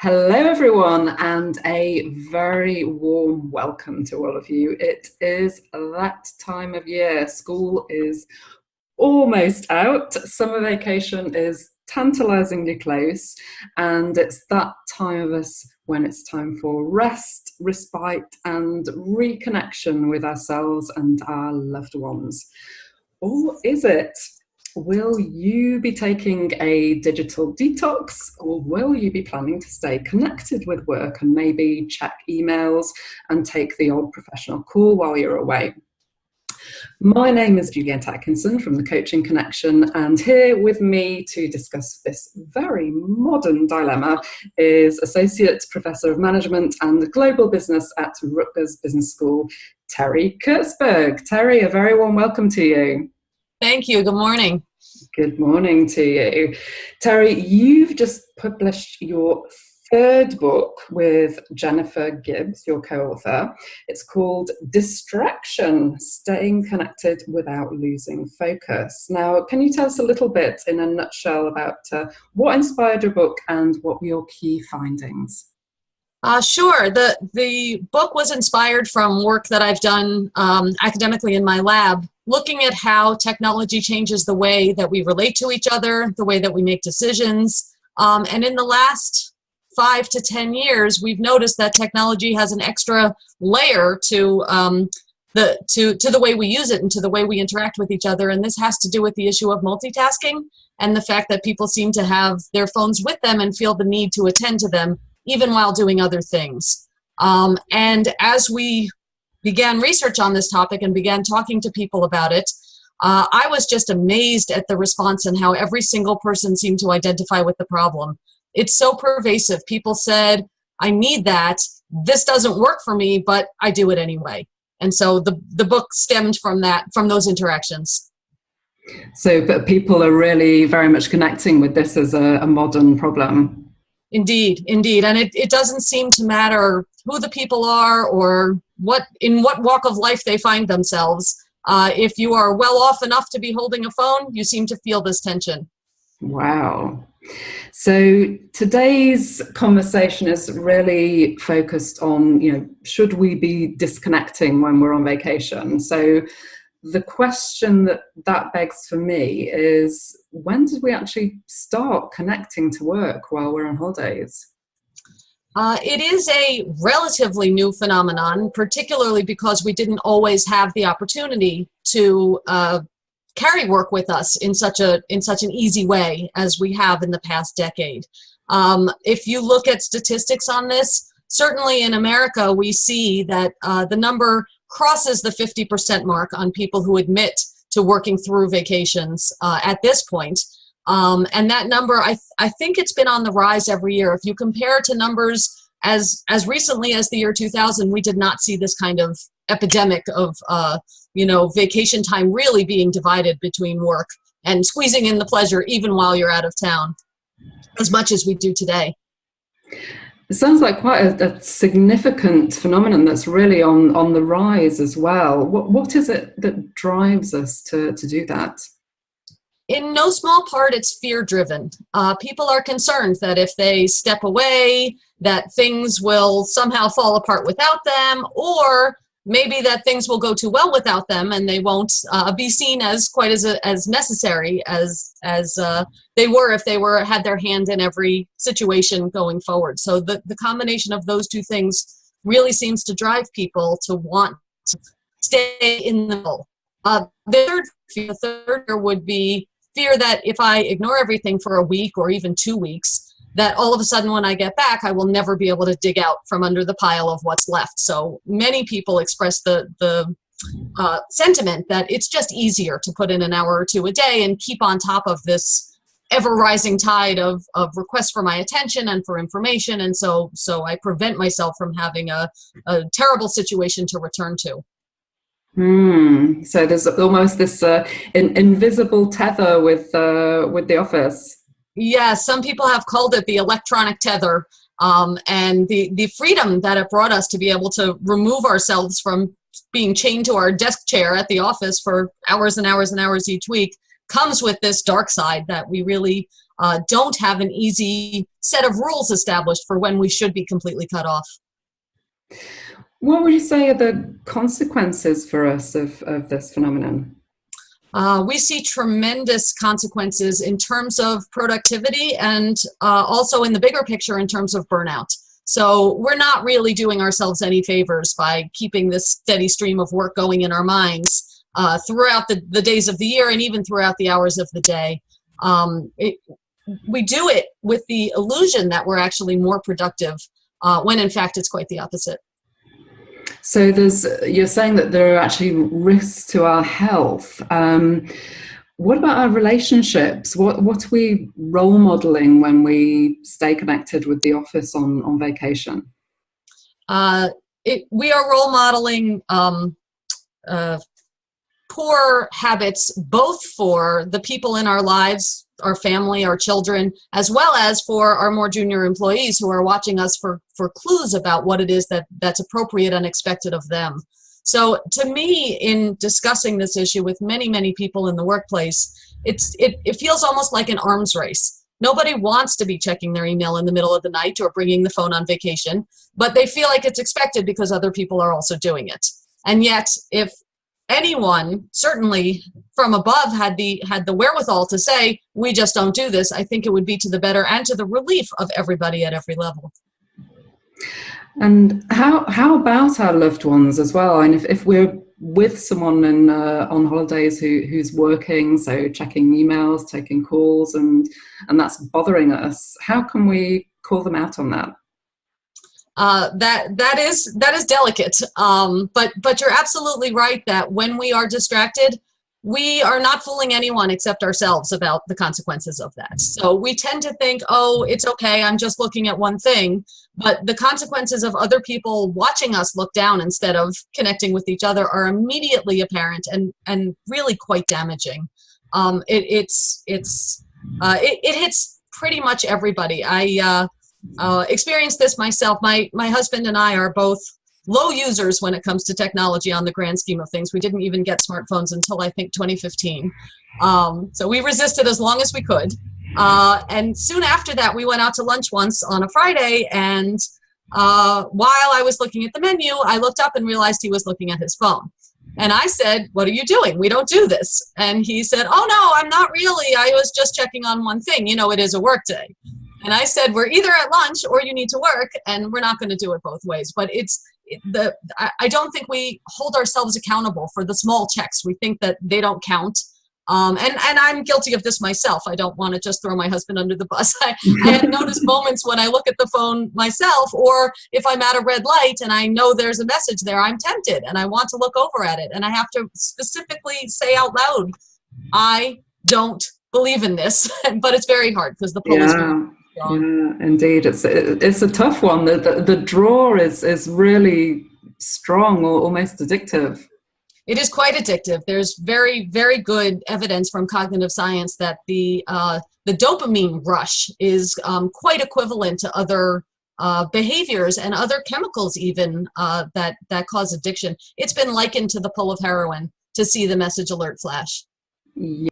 Hello, everyone, and a very warm welcome to all of you. It is that time of year. School is almost out. Summer vacation is tantalizingly close, and it's that time of us when it's time for rest, respite, and reconnection with ourselves and our loved ones. Or is it? Will you be taking a digital detox, or will you be planning to stay connected with work and maybe check emails and take the odd professional call while you're away? My name is Juliette Atkinson from the Coaching Connection, and here with me to discuss this very modern dilemma is Associate Professor of Management and Global Business at Rutgers Business School, Terri Kurtzberg. Terri, a very warm welcome to you. Thank you. Good morning. Good morning to you. Terri, you've just published your third book with Jennifer Gibbs, your co-author. It's called Distraction: Staying Connected Without Losing Focus. Now, can you tell us a little bit in a nutshell about what inspired your book and what were your key findings? Sure. The book was inspired from work that I've done academically in my lab, looking at how technology changes the way that we relate to each other, the way that we make decisions. And in the last 5 to 10 years, we've noticed that technology has an extra layer to the way we use it and to the way we interact with each other. And this has to do with the issue of multitasking and the fact that people seem to have their phones with them and feel the need to attend to them even while doing other things. And as we began research on this topic and began talking to people about it, I was just amazed at the response and how every single person seemed to identify with the problem. It's so pervasive. People said, I need that. This doesn't work for me, but I do it anyway. And so the book stemmed from those interactions. So, but people are really very much connecting with this as a modern problem. Indeed. And it doesn't seem to matter who the people are or in what walk of life they find themselves. If you are well off enough to be holding a phone, you seem to feel this tension. Wow. So today's conversation is really focused on, should we be disconnecting when we're on vacation? So the question that begs for me is, when did we actually start connecting to work while we're on holidays? It is a relatively new phenomenon, particularly because we didn't always have the opportunity to carry work with us in such an easy way as we have in the past decade. If you look at statistics on this, certainly in America, we see that the number crosses the 50% mark on people who admit to working through vacations at this point. And that number, I think it's been on the rise every year. If you compare to numbers as recently as the year 2000, we did not see this kind of epidemic of vacation time really being divided between work and squeezing in the pleasure even while you're out of town as much as we do today. It sounds like quite a significant phenomenon that's really on the rise as well. What is it that drives us to do that? In no small part, it's fear-driven. People are concerned that if they step away, that things will somehow fall apart without them, or maybe that things will go too well without them and they won't be seen as quite as necessary as they were if they had their hand in every situation going forward. So the combination of those two things really seems to drive people to want to stay in the middle. The third fear would be fear that if I ignore everything for a week or even 2 weeks, that all of a sudden when I get back, I will never be able to dig out from under the pile of what's left. So many people express the sentiment that it's just easier to put in an hour or two a day and keep on top of this ever-rising tide of requests for my attention and for information. And so I prevent myself from having a terrible situation to return to. So there's almost this invisible tether with the office. Yeah, some people have called it the electronic tether, and the freedom that it brought us to be able to remove ourselves from being chained to our desk chair at the office for hours and hours and hours each week comes with this dark side that we really don't have an easy set of rules established for when we should be completely cut off. What would you say are the consequences for us of this phenomenon? We see tremendous consequences in terms of productivity and also in the bigger picture in terms of burnout. So we're not really doing ourselves any favors by keeping this steady stream of work going in our minds throughout the days of the year and even throughout the hours of the day. We do it with the illusion that we're actually more productive when in fact it's quite the opposite. So you're saying that there are actually risks to our health. What about our relationships? What are we role modeling when we stay connected with the office on vacation? We are role modeling poor habits, both for the people in our lives, our family, our children, as well as for our more junior employees who are watching us for clues about what it is that's appropriate and expected of them. So to me, in discussing this issue with many, many people in the workplace, it feels almost like an arms race. Nobody wants to be checking their email in the middle of the night or bringing the phone on vacation, but they feel like it's expected because other people are also doing it. And yet, if anyone, certainly from above, had the wherewithal to say, we just don't do this, I think it would be to the better and to the relief of everybody at every level. And how about our loved ones as well? And if we're with someone on holidays who's working, so checking emails, taking calls, and that's bothering us, how can we call them out on that? That is delicate. But you're absolutely right that when we are distracted, we are not fooling anyone except ourselves about the consequences of that. So we tend to think, oh, it's okay, I'm just looking at one thing. But the consequences of other people watching us look down instead of connecting with each other are immediately apparent and really quite damaging. It hits pretty much everybody. I experienced this myself. My husband and I are both low users when it comes to technology on the grand scheme of things. We didn't even get smartphones until I think 2015. So we resisted as long as we could. And soon after that, we went out to lunch once on a Friday, and while I was looking at the menu, I looked up and realized he was looking at his phone. And I said, "What are you doing? We don't do this." And he said, "Oh, no, I'm not really. I was just checking on one thing. You know, it is a work day." And I said, "We're either at lunch or you need to work, and we're not going to do it both ways." But I don't think we hold ourselves accountable for the small checks. We think that they don't count. And I'm guilty of this myself. I don't want to just throw my husband under the bus. I have noticed moments when I look at the phone myself, or if I'm at a red light and I know there's a message there, I'm tempted and I want to look over at it. And I have to specifically say out loud, I don't believe in this. But it's very hard because the pull is very strong. Yeah, indeed. It's a tough one. The draw is really strong or almost addictive. It is quite addictive. There's very, very good evidence from cognitive science that the dopamine rush is quite equivalent to other behaviors and other chemicals even that cause addiction. It's been likened to the pull of heroin to see the message alert flash. Yeah.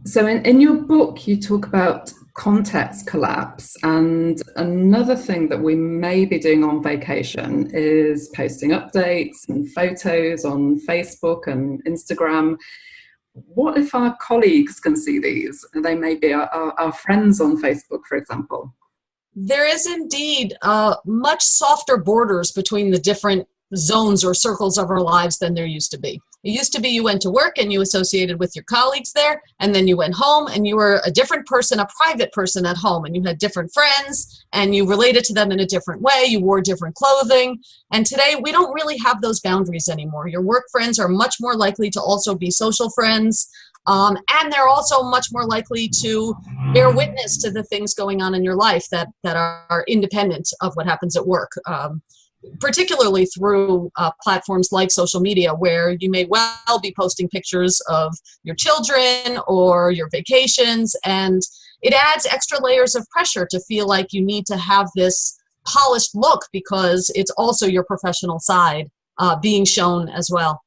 So in your book, you talk about context collapse, and another thing that we may be doing on vacation is posting updates and photos on Facebook and Instagram. What if our colleagues can see these? They may be our friends on Facebook, for example. There is indeed much softer borders between the different zones or circles of our lives than there used to be. It used to be you went to work and you associated with your colleagues there, and then you went home and you were a different person, a private person at home, and you had different friends and you related to them in a different way. You wore different clothing. And today we don't really have those boundaries anymore. Your work friends are much more likely to also be social friends. And they're also much more likely to bear witness to the things going on in your life that are independent of what happens at work. Particularly through platforms like social media, where you may well be posting pictures of your children or your vacations, and it adds extra layers of pressure to feel like you need to have this polished look because it's also your professional side being shown as well.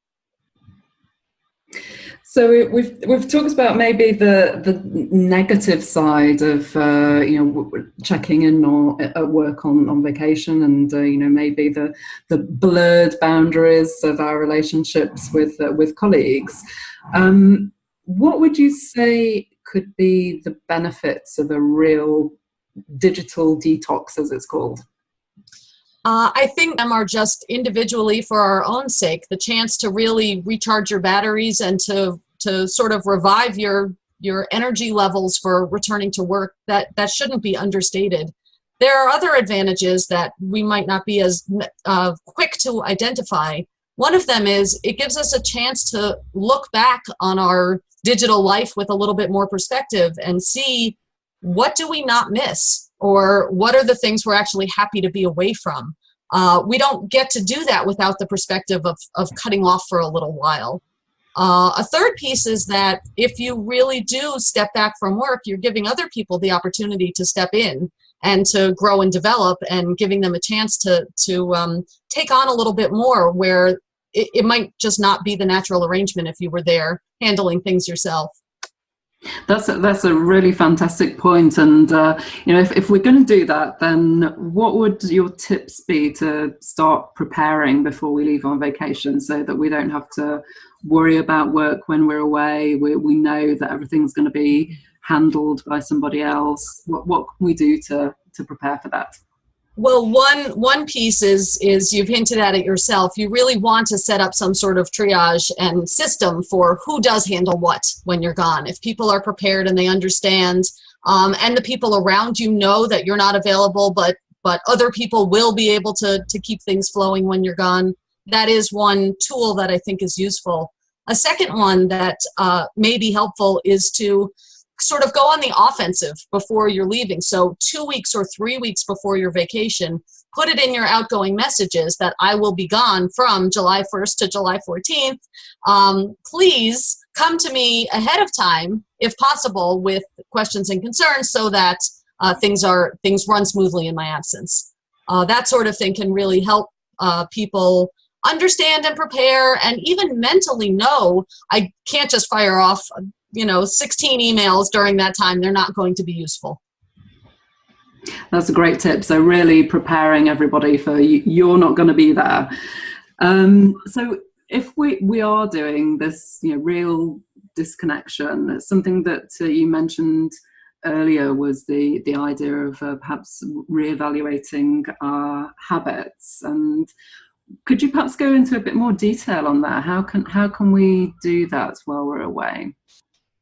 So we've talked about maybe the negative side of checking in or at work on vacation, and maybe the blurred boundaries of our relationships with colleagues. What would you say could be the benefits of a real digital detox, as it's called? I think them are just individually for our own sake, the chance to really recharge your batteries and to sort of revive your energy levels for returning to work. That shouldn't be understated. There are other advantages that we might not be as quick to identify. One of them is it gives us a chance to look back on our digital life with a little bit more perspective and see what do we not miss, or what are the things we're actually happy to be away from. We don't get to do that without the perspective of cutting off for a little while. A third piece is that if you really do step back from work, you're giving other people the opportunity to step in and to grow and develop, and giving them a chance to take on a little bit more, where it might just not be the natural arrangement if you were there handling things yourself. That's a really fantastic point. And if we're going to do that, then what would your tips be to start preparing before we leave on vacation, so that we don't have to worry about work when we're away? We know that everything's going to be handled by somebody else. What can we do to prepare for that? Well, one piece is you've hinted at it yourself. You really want to set up some sort of triage and system for who does handle what when you're gone. If people are prepared and they understand, and the people around you know that you're not available, but other people will be able to keep things flowing when you're gone. That is one tool that I think is useful. A second one that may be helpful is to sort of go on the offensive before you're leaving. So 2 weeks or 3 weeks before your vacation, put it in your outgoing messages that I will be gone from July 1st to July 14th. Please come to me ahead of time, if possible, with questions and concerns, so that things run smoothly in my absence. That sort of thing can really help people understand and prepare, and even mentally know I can't just fire off 16 emails during that time. They're not going to be useful. That's a great tip. So really preparing everybody for you're not going to be there. So if we are doing this, real disconnection, something that you mentioned earlier was the idea of perhaps reevaluating our habits. And could you perhaps go into a bit more detail on that? How can we do that while we're away?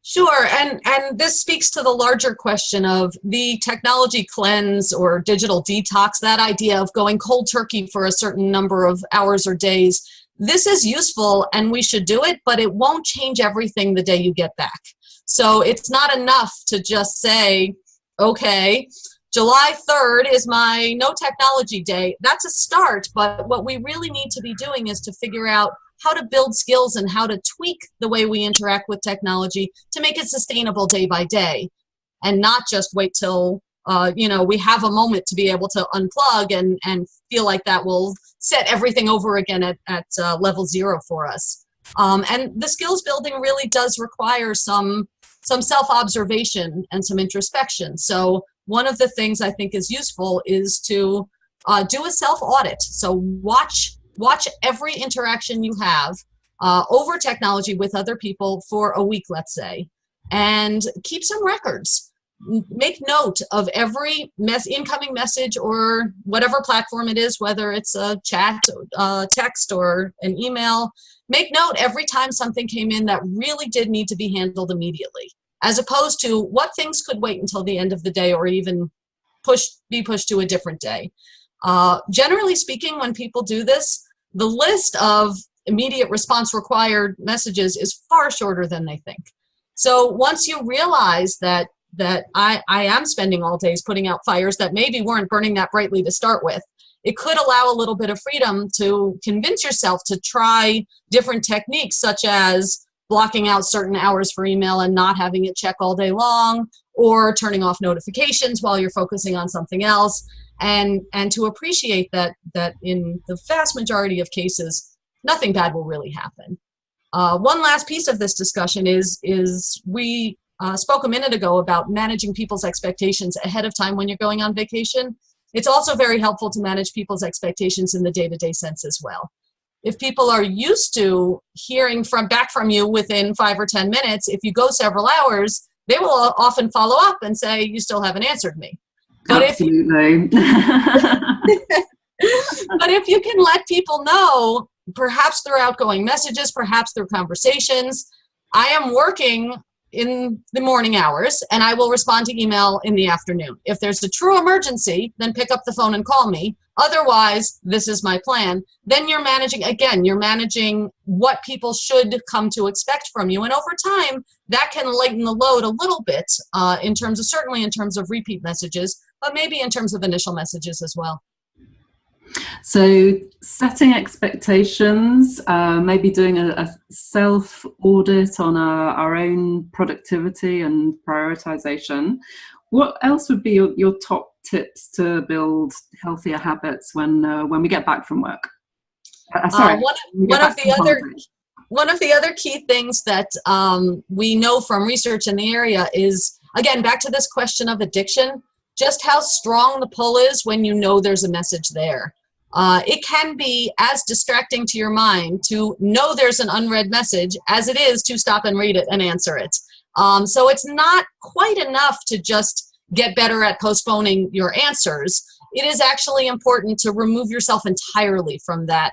Sure, and this speaks to the larger question of the technology cleanse or digital detox, that idea of going cold turkey for a certain number of hours or days. This is useful and we should do it, but it won't change everything the day you get back. So it's not enough to just say, okay, July 3rd is my no technology day. That's a start, but what we really need to be doing is to figure out how to build skills and how to tweak the way we interact with technology to make it sustainable day by day, and not just wait till we have a moment to be able to unplug and feel like that will set everything over again at level 0 for us. And the skills building really does require some self-observation and some introspection. So one of the things I think is useful is to do a self-audit. So watch every interaction you have over technology with other people for a week, let's say, and keep some records. Make note of every incoming message or whatever platform it is, whether it's a chat, text, or an email. Make note every time something came in that really did need to be handled immediately, as opposed to what things could wait until the end of the day or even be pushed to a different day. Generally speaking, when people do this, the list of immediate response required messages is far shorter than they think. So once you realize that I am spending all days putting out fires that maybe weren't burning that brightly to start with, it could allow a little bit of freedom to convince yourself to try different techniques, such as blocking out certain hours for email and not having it check all day long, or turning off notifications while you're focusing on something else. And to appreciate that in the vast majority of cases, nothing bad will really happen. One last piece of this discussion is we spoke a minute ago about managing people's expectations ahead of time when you're going on vacation. It's also very helpful to manage people's expectations in the day-to-day sense as well. If people are used to hearing back from you within 5 or 10 minutes, if you go several hours, they will often follow up and say, you still haven't answered me. But Absolutely. but if you can let people know, perhaps through outgoing messages, perhaps through conversations, I am working in the morning hours and I will respond to email in the afternoon. If there's a true emergency, then pick up the phone and call me. Otherwise, this is my plan. Then you're managing what people should come to expect from you. And over time, that can lighten the load a little bit certainly in terms of repeat messages, but maybe in terms of initial messages as well. So setting expectations, maybe doing a self-audit on our own productivity and prioritization. What else would be your top tips to build healthier habits when we get back from work? One of the other key things that we know from research in the area is, again, back to this question of addiction, just how strong the pull is when you know there's a message there. It can be as distracting to your mind to know there's an unread message as it is to stop and read it and answer it. So it's not quite enough to just get better at postponing your answers. It is actually important to remove yourself entirely from that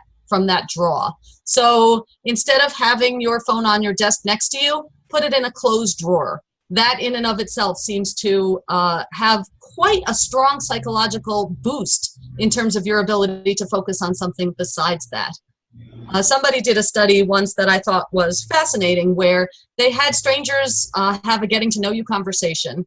draw. So instead of having your phone on your desk next to you, put it in a closed drawer. That in and of itself seems to have quite a strong psychological boost in terms of your ability to focus on something besides that. Somebody did a study once that I thought was fascinating where they had strangers have a getting to know you conversation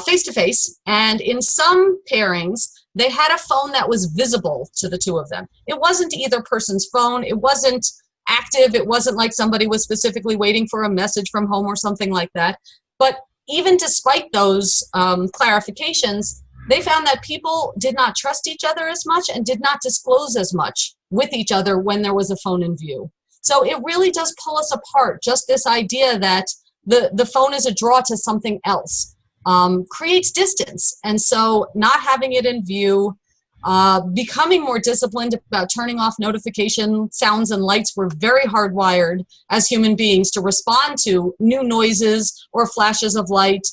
face to face, and in some pairings, they had a phone that was visible to the two of them. It wasn't either person's phone, it wasn't active, it wasn't like somebody was specifically waiting for a message from home or something like that. But even despite those clarifications, they found that people did not trust each other as much and did not disclose as much with each other when there was a phone in view. So it really does pull us apart. Just this idea that the phone is a draw to something else creates distance. And so not having it in view, becoming more disciplined about turning off notification sounds and lights. We're very hardwired as human beings to respond to new noises or flashes of light.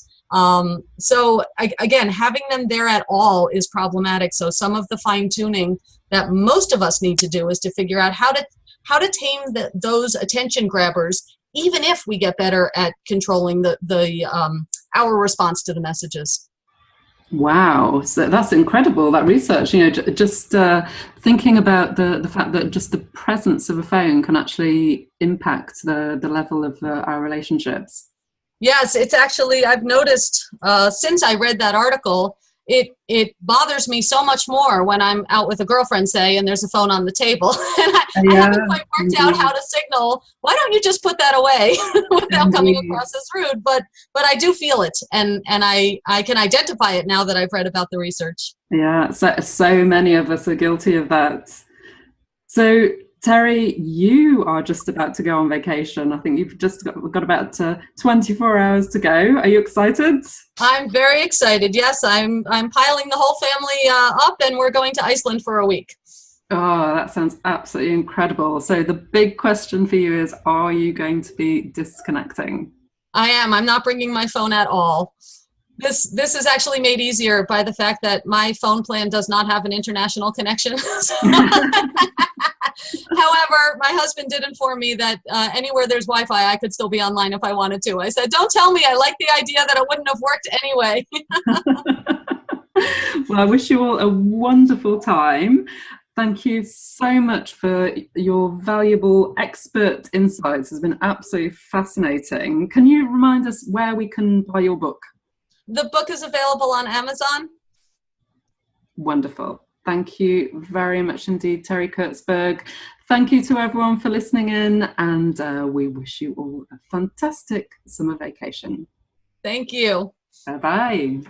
So again, having them there at all is problematic. So some of the fine tuning that most of us need to do is to figure out how to tame those attention grabbers, even if we get better at controlling our response to the messages. Wow, so that's incredible, that research. Just thinking about the fact that just the presence of a phone can actually impact the level of our relationships. Yes, it's actually, I've noticed since I read that article, it bothers me so much more when I'm out with a girlfriend, say, and there's a phone on the table. And I haven't quite worked out how to signal, why don't you just put that away without coming across as rude? But I do feel it, and I can identify it now that I've read about the research. Yeah, so many of us are guilty of that. So Terri, you are just about to go on vacation. I think you've just got about 24 hours to go. Are you excited? I'm very excited. Yes, I'm piling the whole family up, and we're going to Iceland for a week. Oh, that sounds absolutely incredible. So the big question for you is, are you going to be disconnecting? I am. I'm not bringing my phone at all. This is actually made easier by the fact that my phone plan does not have an international connection. However, my husband did inform me that anywhere there's Wi-Fi, I could still be online if I wanted to. I said, don't tell me. I like the idea that it wouldn't have worked anyway. Well, I wish you all a wonderful time. Thank you so much for your valuable expert insights. It's been absolutely fascinating. Can you remind us where we can buy your book? The book is available on Amazon. Wonderful. Thank you very much indeed, Terri Kurtzberg. Thank you to everyone for listening in, and we wish you all a fantastic summer vacation. Thank you. Bye-bye.